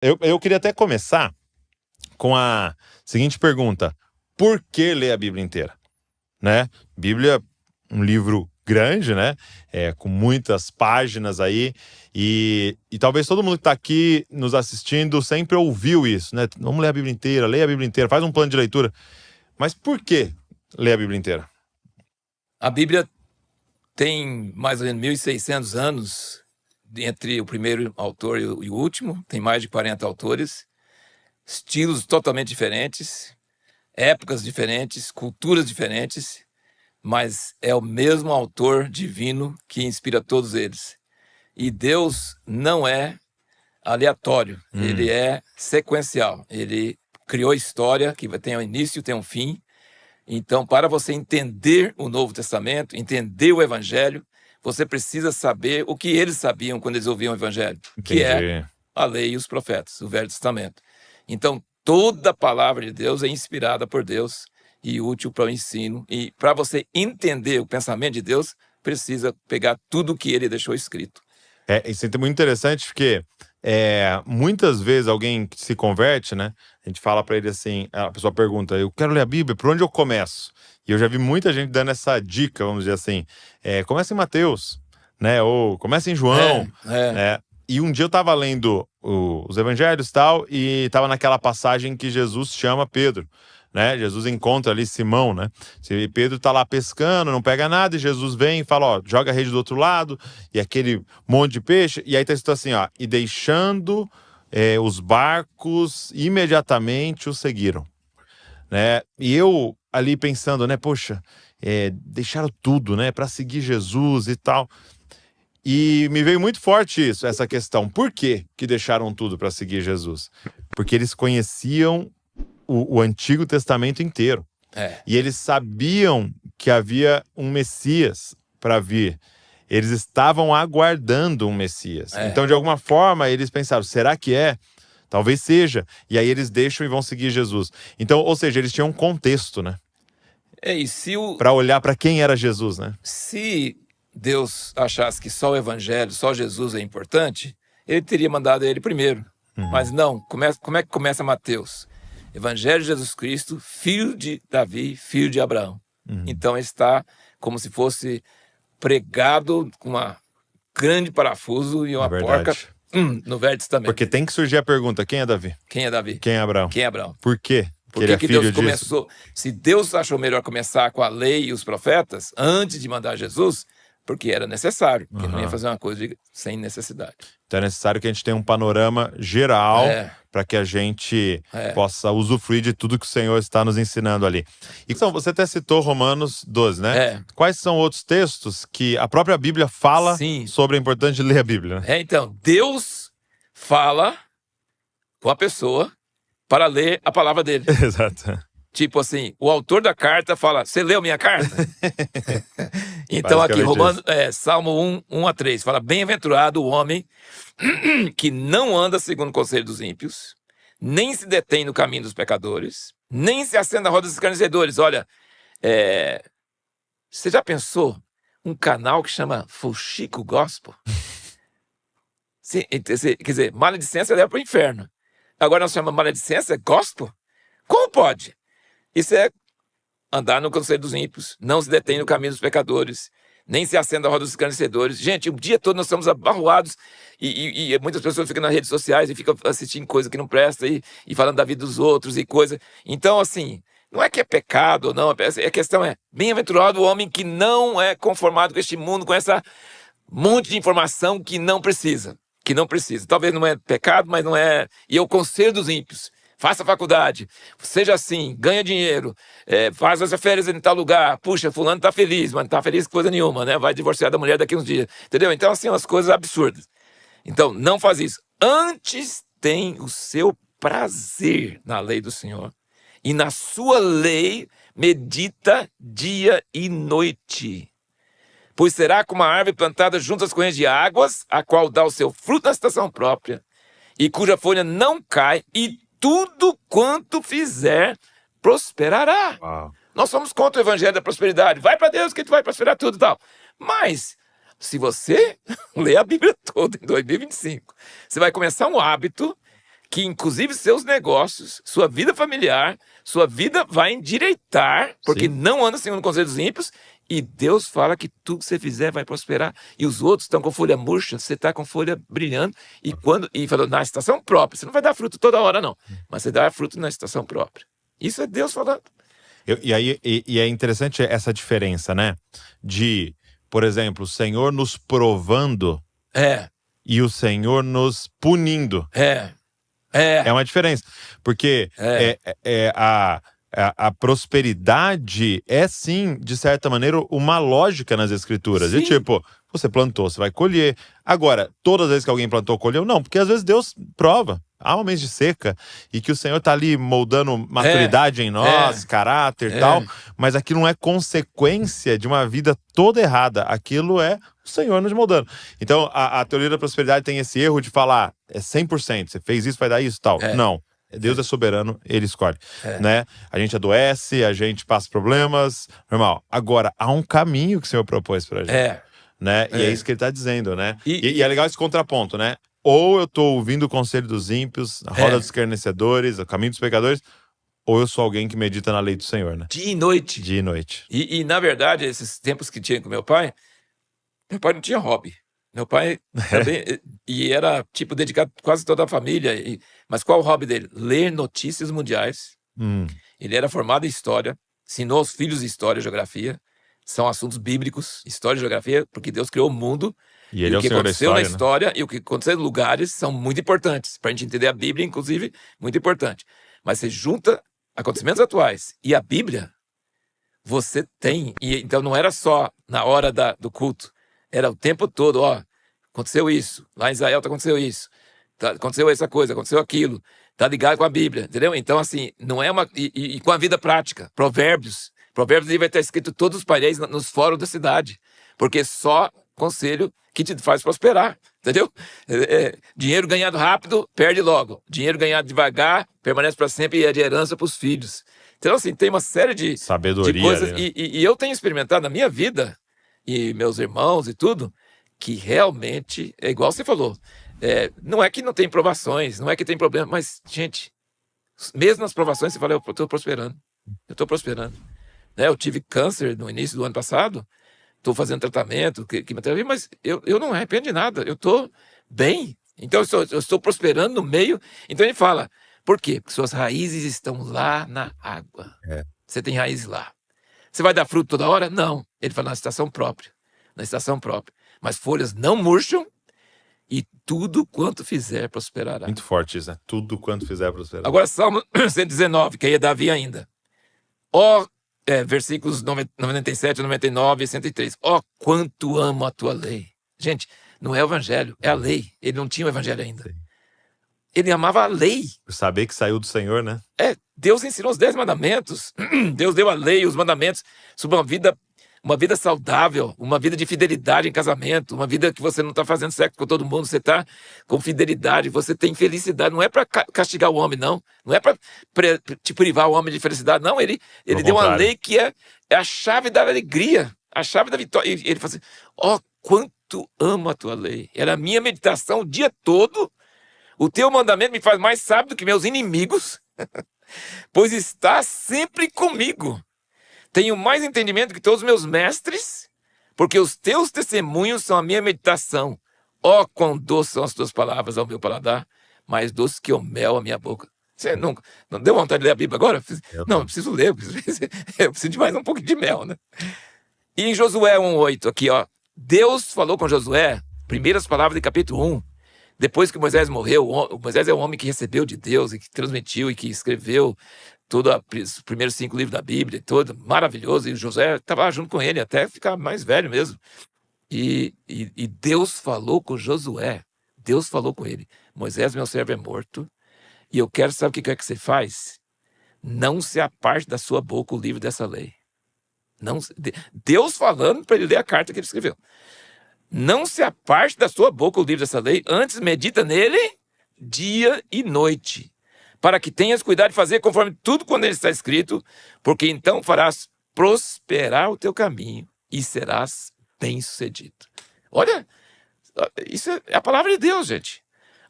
Eu queria até começar com a seguinte pergunta: por que ler a Bíblia inteira? Né? Bíblia, um livro grande, né? Com muitas páginas aí, e talvez todo mundo que está aqui nos assistindo sempre ouviu isso, né? Vamos ler a Bíblia inteira, leia a Bíblia inteira, faz um plano de leitura. Mas por que ler a Bíblia inteira? A Bíblia tem mais ou menos 1.600 anos, entre o primeiro autor e o último, tem mais de 40 autores, estilos totalmente diferentes, épocas diferentes, culturas diferentes, mas é o mesmo autor divino que inspira todos eles. E Deus não é aleatório, ele é sequencial. Ele criou história que tem um início, tem um fim. Então, para você entender o Novo Testamento, entender o Evangelho, você precisa saber o que eles sabiam quando eles ouviam o Evangelho, que é a lei e os profetas, o Velho Testamento. Então, toda a palavra de Deus é inspirada por Deus e útil para o ensino. E para você entender o pensamento de Deus, precisa pegar tudo o que ele deixou escrito. Isso é muito interessante porque muitas vezes alguém que se converte, né? A gente fala para ele assim, a pessoa pergunta, eu quero ler a Bíblia, por onde eu começo? E eu já vi muita gente dando essa dica, vamos dizer assim, começa em Mateus, né? Ou começa em João. E um dia eu estava lendo os evangelhos e tal, e estava naquela passagem que Jesus chama Pedro, né? Jesus encontra ali Simão, né? Pedro tá lá pescando, não pega nada, e Jesus vem e fala, ó, joga a rede do outro lado, e aquele monte de peixe, e aí tá escrito assim, ó, e deixando os barcos, imediatamente o seguiram, né? E eu ali pensando, né, poxa, deixaram tudo, né, para seguir Jesus e tal. E me veio muito forte isso, essa questão. Por que deixaram tudo para seguir Jesus? Porque eles conheciam o Antigo Testamento inteiro. E eles sabiam que havia um Messias para vir. Eles estavam aguardando um Messias. Então, de alguma forma, eles pensaram, será que é? Talvez seja. E aí eles deixam e vão seguir Jesus. Então, ou seja, eles tinham um contexto, né? Para olhar para quem era Jesus, né? Se Deus achasse que só o Evangelho, só Jesus é importante, ele teria mandado ele primeiro. Mas não, como é que começa Mateus? Evangelho de Jesus Cristo, filho de Davi, filho de Abraão. Então está como se fosse pregado com uma grande parafuso e uma porca no Velho Testamento. Porque tem que surgir a pergunta, quem é Davi? Quem é Davi? Quem é Abraão? Quem é Abraão? Por quê? Por que Deus começou? Se Deus achou melhor começar com a lei e os profetas, antes de mandar Jesus, porque era necessário, porque não ia fazer uma coisa sem necessidade. Então é necessário que a gente tenha um panorama geral para que a gente possa usufruir de tudo que o Senhor está nos ensinando ali. Então, você até citou Romanos 12, né? Quais são outros textos que a própria Bíblia fala sobre a importância de ler a Bíblia? Né? Então, Deus fala com a pessoa para ler a palavra dele. Exato. Tipo assim, o autor da carta fala, você leu minha carta? Então aqui, Salmo 1:3, fala, bem-aventurado o homem que não anda segundo o conselho dos ímpios, nem se detém no caminho dos pecadores, nem se assenta na roda dos escarnecedores. Olha, você já pensou um canal que chama Fuxico Gospel? Quer dizer, maledicência leva para o inferno. Agora nós chamamos maledicência gospel? Como pode? Isso é andar no conselho dos ímpios, não se detém no caminho dos pecadores, nem se assenta na roda dos escarnecedores. Gente, o dia todo nós estamos abarroados e muitas pessoas ficam nas redes sociais e ficam assistindo coisa que não presta e falando da vida dos outros e coisa. Então, assim, não é que é pecado ou não, a questão é, bem-aventurado o homem que não é conformado com este mundo, com essa monte de informação que não precisa. Talvez não é pecado, mas não é... E é o conselho dos ímpios. Faça faculdade, seja assim, ganha dinheiro, faz as férias em tal lugar. Puxa, fulano tá feliz, mas não tá feliz com coisa nenhuma, né? Vai divorciar da mulher daqui uns dias, entendeu? Então, assim, umas coisas absurdas. Então, não faz isso. Antes tem o seu prazer na lei do Senhor. E na sua lei medita dia e noite. Pois será como uma árvore plantada junto às correntes de águas, a qual dá o seu fruto na estação própria, e cuja folha não cai, e tudo quanto fizer prosperará. Uau. Nós somos contra o evangelho da prosperidade. Vai para Deus que tu vai prosperar tudo e tal. Mas, se você ler a Bíblia toda em 2025, você vai começar um hábito que inclusive seus negócios, sua vida familiar, sua vida vai endireitar, porque Sim. não anda segundo o conselho dos ímpios, e Deus fala que tudo que você fizer vai prosperar, e os outros estão com folha murcha, você está com folha brilhando, e falou, na estação própria, você não vai dar fruto toda hora não, mas você dá fruto na estação própria. Isso é Deus falando. E é interessante essa diferença, né? De, por exemplo, o Senhor nos provando e o Senhor nos punindo. É uma diferença. Porque a prosperidade é, sim, de certa maneira, uma lógica nas escrituras. Sim. De tipo, você plantou, você vai colher. Agora, todas as vezes que alguém plantou, colheu? Não, porque às vezes Deus prova. Há momentos de seca e que o Senhor tá ali moldando maturidade em nós, caráter e tal, mas aquilo não é consequência de uma vida toda errada. Aquilo é o Senhor nos moldando. Então, a teoria da prosperidade tem esse erro de falar, é 100%, você fez isso, vai dar isso, tal. Não. Deus é soberano, ele escolhe, né? A gente adoece, a gente passa problemas, normal. Agora, há um caminho que o Senhor propôs pra gente, né? E é isso que ele tá dizendo, né? E é legal esse contraponto, né? Ou eu tô ouvindo o conselho dos ímpios, a roda dos escarnecedores, o caminho dos pecadores, ou eu sou alguém que medita na lei do Senhor, né? Dia e noite. Dia e noite. E na verdade, esses tempos que tinha com meu pai não tinha hobby. Meu pai também, e era tipo dedicado quase toda a família. Mas qual o hobby dele? Ler notícias mundiais. Ele era formado em história, ensinou aos filhos história e geografia. São assuntos bíblicos, história e geografia, porque Deus criou o mundo. E ele é o que o Senhor da aconteceu na história, história e o que aconteceu em lugares são muito importantes. Para a gente entender a Bíblia, inclusive, muito importante. Mas você junta acontecimentos atuais e a Bíblia, você tem. E então não era só na hora do culto, era o tempo todo, ó. Aconteceu isso, lá em Israel aconteceu isso, aconteceu essa coisa, aconteceu aquilo, tá ligado com a Bíblia, entendeu? Então, assim, não é uma. E com a vida prática, Provérbios ali vai estar escrito todos os painéis nos fóruns da cidade, porque só conselho que te faz prosperar, entendeu? Dinheiro ganhado rápido, perde logo. Dinheiro ganhado devagar, permanece para sempre e é de herança para os filhos. Então, assim, tem uma série de coisas. Ali, né? E eu tenho experimentado na minha vida, e meus irmãos e tudo, que realmente, é igual você falou, não é que não tem provações, não é que tem problema, mas, gente, mesmo nas provações, você fala, eu estou prosperando. Né? Eu tive câncer no início do ano passado, estou fazendo tratamento, quimioterapia, mas eu não me arrependo de nada, eu estou bem. Então, eu estou prosperando no meio. Então, ele fala, por quê? Porque suas raízes estão lá na água. Você tem raízes lá. Você vai dar fruto toda hora? Não. Ele fala, na estação própria. Mas folhas não murcham e tudo quanto fizer prosperará. Muito forte isso, né? Tudo quanto fizer prosperará. Agora, Salmo 119, que aí é Davi ainda. Versículos 97, 99 e 103. Quanto amo a tua lei. Gente, não é o evangelho, é a lei. Ele não tinha o evangelho ainda. Sim. Ele amava a lei. Por saber que saiu do Senhor, né? Deus ensinou os 10 mandamentos. Deus deu a lei, os mandamentos sobre uma vida saudável, uma vida de fidelidade em casamento, uma vida que você não está fazendo sexo com todo mundo, você está com fidelidade, você tem felicidade. Não é para castigar o homem, não. Não é para te privar o homem de felicidade, não. Ele deu uma lei que é a chave da alegria, a chave da vitória. E ele fala assim, quanto amo a tua lei. Era a minha meditação o dia todo. O teu mandamento me faz mais sábio do que meus inimigos, pois está sempre comigo. Tenho mais entendimento que todos os meus mestres, porque os teus testemunhos são a minha meditação. Quão doces são as tuas palavras ao meu paladar, mais doces que o mel à minha boca. Você não deu vontade de ler a Bíblia agora? Não, eu preciso ler, eu preciso de mais um pouco de mel, né? E em Josué 1:8, aqui, Deus falou com Josué, primeiras palavras de capítulo 1, depois que Moisés morreu. Moisés é o homem que recebeu de Deus e que transmitiu e que escreveu os primeiros 5 livros da Bíblia, todo maravilhoso, e o José estava junto com ele, até ficar mais velho mesmo. E Deus falou com Josué, Deus falou com ele, Moisés, meu servo, é morto, e eu quero, saber o que é que você faz? Não se aparte da sua boca o livro dessa lei. Deus falando para ele ler a carta que ele escreveu. Não se aparte da sua boca o livro dessa lei, antes medita nele dia e noite, para que tenhas cuidado de fazer conforme tudo quando ele está escrito, porque então farás prosperar o teu caminho e serás bem-sucedido. Olha, isso é a palavra de Deus, gente.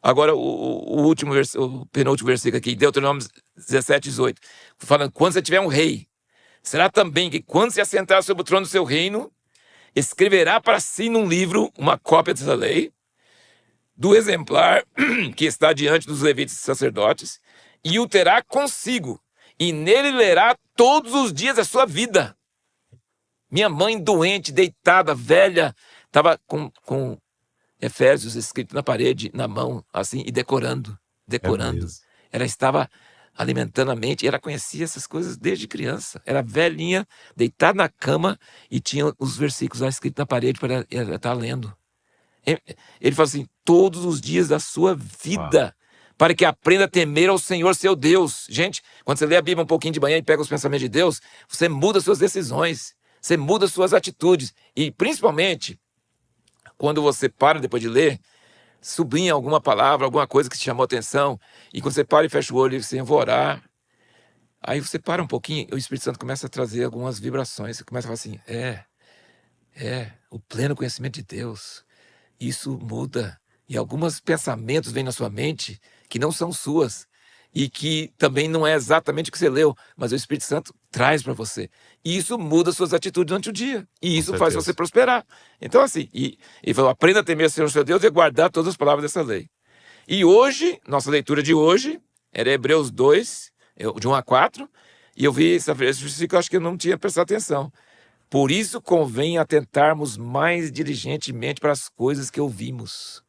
Agora, o penúltimo versículo aqui, Deuteronômio 17, 18. Falando, quando você tiver um rei, será também que quando se assentar sobre o trono do seu reino, escreverá para si num livro uma cópia dessa lei, do exemplar que está diante dos levitas e sacerdotes, e o terá consigo, e nele lerá todos os dias da sua vida. Minha mãe doente, deitada, velha, estava com Efésios escrito na parede, na mão, assim, e decorando. mesmo. Ela estava alimentando a mente, e ela conhecia essas coisas desde criança. Era velhinha, deitada na cama, e tinha os versículos lá escritos na parede para ela estar lendo. Ele fala assim, todos os dias da sua vida, para que aprenda a temer ao Senhor, seu Deus. Gente, quando você lê a Bíblia um pouquinho de manhã e pega os pensamentos de Deus, você muda suas decisões, você muda suas atitudes. E, principalmente, quando você para depois de ler, sublinha alguma palavra, alguma coisa que te chamou a atenção, e quando você para e fecha o olho e você, eu vou orar, aí você para um pouquinho, e o Espírito Santo começa a trazer algumas vibrações, você começa a falar assim, o pleno conhecimento de Deus, isso muda, e alguns pensamentos vêm na sua mente que não são suas, e que também não é exatamente o que você leu, mas o Espírito Santo traz para você. E isso muda suas atitudes durante o dia. E isso faz você prosperar. Então, assim, e falou, aprenda a temer o Senhor seu Deus e guardar todas as palavras dessa lei. E hoje, nossa leitura de hoje, era Hebreus 2, de 1 a 4, e eu vi esse versículo, acho que eu não tinha prestado atenção. Por isso convém atentarmos mais diligentemente para as coisas que ouvimos.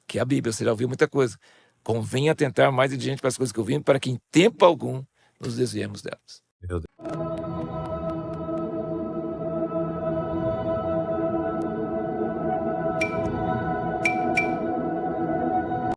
Que é a Bíblia, você já ouviu muita coisa. Convém atentar mais diligente para as coisas que ouvimos, para que em tempo algum nos desviemos delas. Meu Deus.